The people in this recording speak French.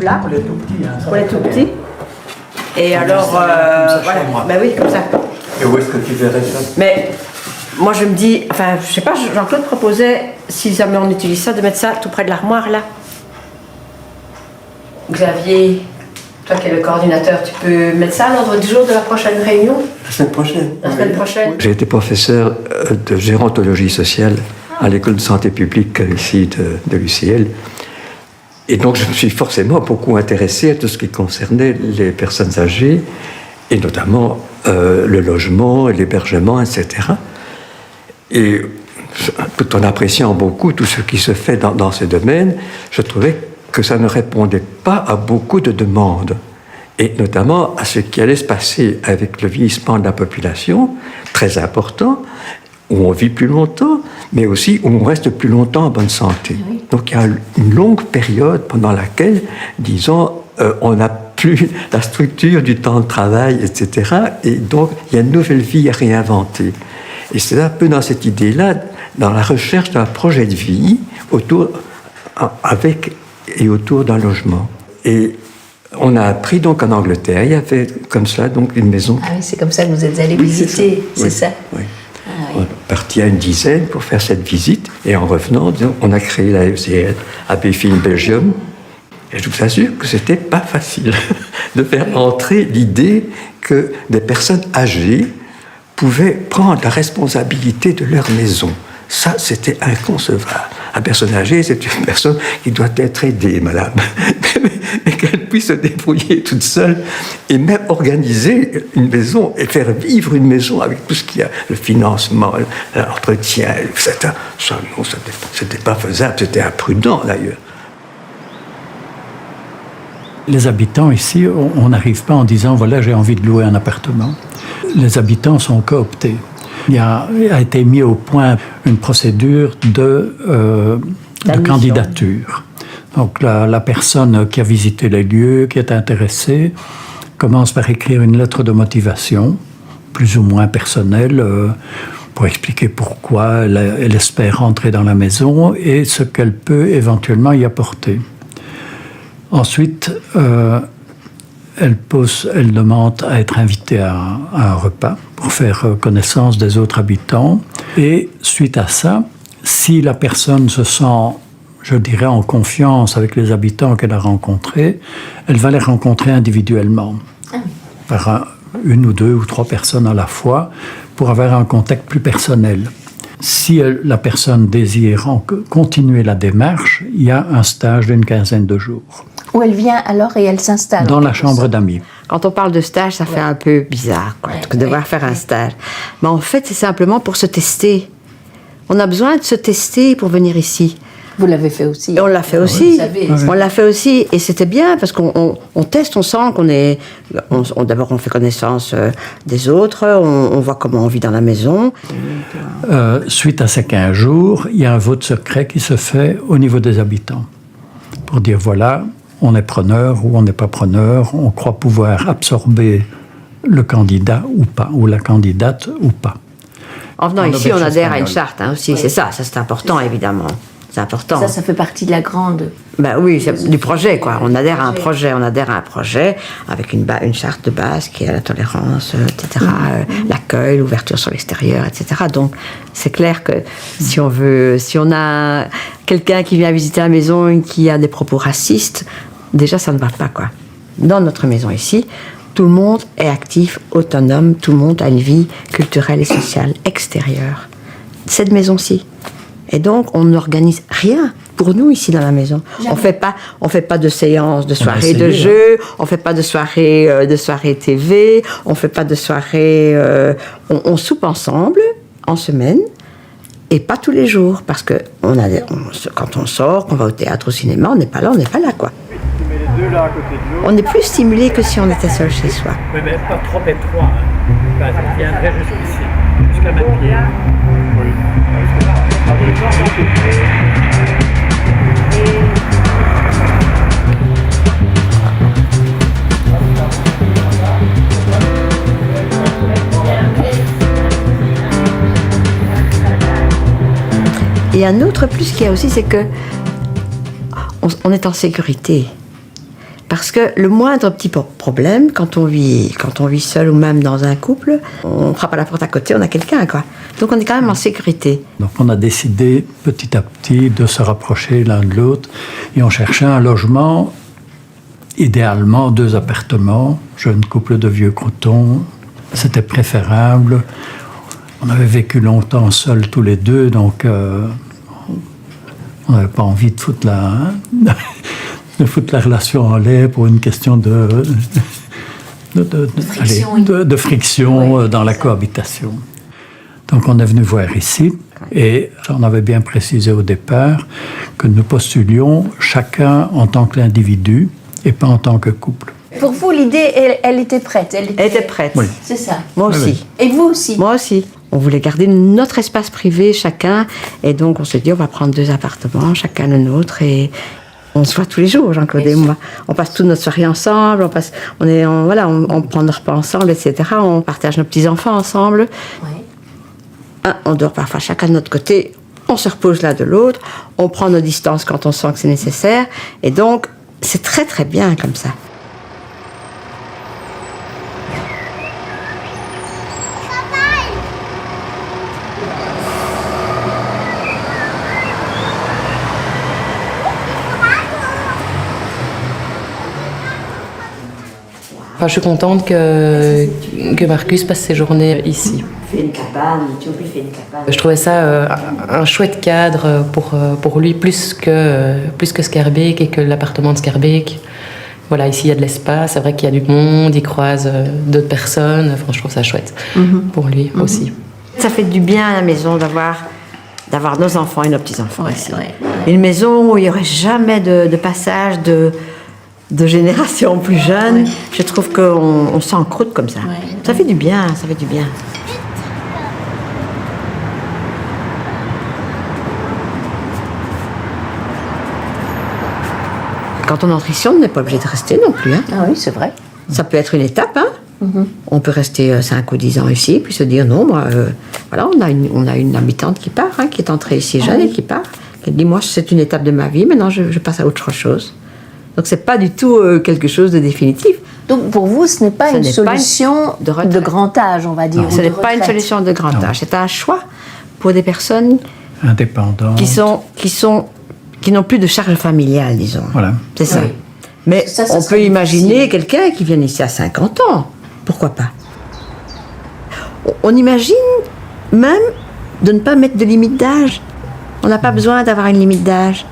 plat. Pour les tout petits. Hein, Pour les tout petits. Et alors, voilà. Ben oui, comme ça. Et où est-ce que tu verrais ça? Mais moi je me dis, enfin je sais pas, Jean-Claude proposait, si jamais on utilise ça, de mettre ça tout près de l'armoire là. Xavier, toi qui es le coordinateur, tu peux mettre ça à l'ordre du jour de la prochaine réunion? La semaine prochaine. La semaine prochaine. J'ai été professeur de gérontologie sociale à l'école de santé publique ici de l'UCL. Et donc je me suis forcément beaucoup intéressé à tout ce qui concernait les personnes âgées, et notamment le logement, l'hébergement, etc. Et tout en appréciant beaucoup tout ce qui se fait dans ce domaine, je trouvais que ça ne répondait pas à beaucoup de demandes, et notamment à ce qui allait se passer avec le vieillissement de la population, très important, où on vit plus longtemps, mais aussi où on reste plus longtemps en bonne santé. Oui. Donc il y a une longue période pendant laquelle, disons, on n'a plus la structure du temps de travail, etc. Et donc il y a une nouvelle vie à réinventer. Et c'est un peu dans cette idée-là, dans la recherche d'un projet de vie avec et autour d'un logement. Et on a appris donc en Angleterre, il y avait comme ça donc une maison. Ah oui, c'est comme ça que vous êtes allé visiter, c'est ça? Oui. On est parti à une dizaine pour faire cette visite, et en revenant, disons, on a créé la FCL à Bayfield, Belgium. Et je vous assure que c'était pas facile de faire entrer l'idée que des personnes âgées pouvaient prendre la responsabilité de leur maison. Ça, c'était inconcevable. Un personne âgée, c'est une personne qui doit être aidée, madame. Mais qu'elle puisse se débrouiller toute seule et même organiser une maison et faire vivre une maison avec tout ce qu'il y a, le financement, l'entretien, etc. Ça, non, c'était pas faisable, c'était imprudent d'ailleurs. Les habitants ici, on n'arrive pas en disant « voilà, j'ai envie de louer un appartement ». Les habitants sont cooptés. Il a été mis au point une procédure de candidature. Donc la personne qui a visité les lieux, qui est intéressée, commence par écrire une lettre de motivation, plus ou moins personnelle, pour expliquer pourquoi elle espère rentrer dans la maison et ce qu'elle peut éventuellement y apporter. Ensuite, elle demande à être invitée à un repas pour faire connaissance des autres habitants. Et suite à ça, si la personne se sent, je dirais, en confiance avec les habitants qu'elle a rencontrés, elle va les rencontrer individuellement, par une ou deux ou trois personnes à la fois, pour avoir un contact plus personnel. Si la personne désire continuer la démarche, il y a un stage d'une quinzaine de jours. Où elle vient alors et elle s'installe? Dans la chambre d'amis. Quand on parle de stage, ça fait un peu bizarre, quoi, de devoir faire un stage. Mais en fait, c'est simplement pour se tester. On a besoin de se tester pour venir ici. Vous l'avez fait aussi. Et on l'a fait aussi. On l'a fait aussi. Et c'était bien parce qu'on teste, on sent qu'on est... D'abord, on fait connaissance des autres, on voit comment on vit dans la maison. Suite à ces 15 jours, il y a un vote secret qui se fait au niveau des habitants. Pour dire, voilà, on est preneur ou on n'est pas preneur, on croit pouvoir absorber le candidat ou pas, ou la candidate ou pas. En venant ici, on adhère à une charte aussi, oui. C'est ça c'est important évidemment. C'est important. Ça fait partie de la grande... Ben oui, du projet, quoi. On adhère à un projet avec une charte de base qui est la tolérance, etc., l'accueil, l'ouverture sur l'extérieur, etc. Donc, c'est clair que si on a quelqu'un qui vient visiter la maison et qui a des propos racistes, déjà, ça ne va pas, quoi. Dans notre maison ici, tout le monde est actif, autonome, tout le monde a une vie culturelle et sociale extérieure. Cette maison-ci. Et donc, on n'organise rien pour nous ici dans la maison. On fait pas de séances, de soirées de jeux, on fait pas de soirées TV, on fait pas de soirées... on soupe ensemble, en semaine, et pas tous les jours, parce que quand on sort, qu'on va au théâtre, au cinéma, on n'est pas là, quoi. On est plus stimulé que si on était seul chez soi. Oui, mais pas trop étroit. Hein. Il viendrait jusqu'ici, jusqu'à ma pied. Oui. Et un autre plus qu'il y a aussi, c'est que on est en sécurité. Parce que le moindre petit problème, quand on vit seul ou même dans un couple, on frappe à la porte à côté, on a quelqu'un, quoi. Donc on est quand même en sécurité. Donc on a décidé petit à petit de se rapprocher l'un de l'autre et on cherchait un logement, idéalement 2 appartements, jeune couple de vieux croutons, c'était préférable. On avait vécu longtemps seuls tous les deux, donc on n'avait pas envie de foutre la relation en l'air pour une question de friction dans la cohabitation. Donc on est venu voir ici et on avait bien précisé au départ que nous postulions chacun en tant qu'individu et pas en tant que couple. Pour vous, l'idée, elle était prête. Elle était prête. Oui. C'est ça. Moi Oui, aussi. Et vous aussi. Moi aussi. On voulait garder notre espace privé chacun et donc on s'est dit on va prendre 2 appartements, chacun le nôtre et on se voit tous les jours, Jean-Claude et moi. On passe toute notre soirée ensemble, on prend nos repas ensemble, etc. On partage nos petits-enfants ensemble. Oui. On dort parfois chacun de notre côté, on se repose l'un de l'autre, on prend nos distances quand on sent que c'est nécessaire et donc c'est très très bien comme ça. Enfin, je suis contente que Marcus passe ses journées ici. Fais une cabane, tu oublies, fais une cabane. Je trouvais ça un chouette cadre pour lui, plus que Scarbeck et que l'appartement de Scarbeck. Voilà, ici il y a de l'espace, c'est vrai qu'il y a du monde, il croise d'autres personnes. Enfin, je trouve ça chouette pour lui aussi. Ça fait du bien à la maison d'avoir nos enfants et nos petits-enfants ici. Ouais. Une maison où il n'y aurait jamais de passage de génération plus jeune. Ouais. Je trouve qu'on s'encroute comme ça. Ouais. Ça fait du bien, ça fait du bien. Quand on entre ici, on n'est pas obligé de rester non plus. Hein. Ah oui, c'est vrai. Ça peut être une étape. Hein. On peut rester 5 ou 10 ans ici, puis se dire non, moi, voilà, on a une habitante qui part, hein, qui est entrée ici jeune et qui part. Qui dit moi, c'est une étape de ma vie, maintenant je passe à autre chose. Donc c'est pas du tout quelque chose de définitif. Donc pour vous, ce n'est pas une solution de grand âge, on va dire. Non, ce n'est pas une solution de grand âge. C'est un choix pour des personnes indépendantes qui n'ont plus de charge familiale, disons. Voilà. C'est ça. Oui. Mais Ça on serait peut imaginer difficile. quelqu'un qui vient ici à 50 ans. Pourquoi pas? On imagine même de ne pas mettre de limite d'âge. On n'a pas besoin d'avoir une limite d'âge.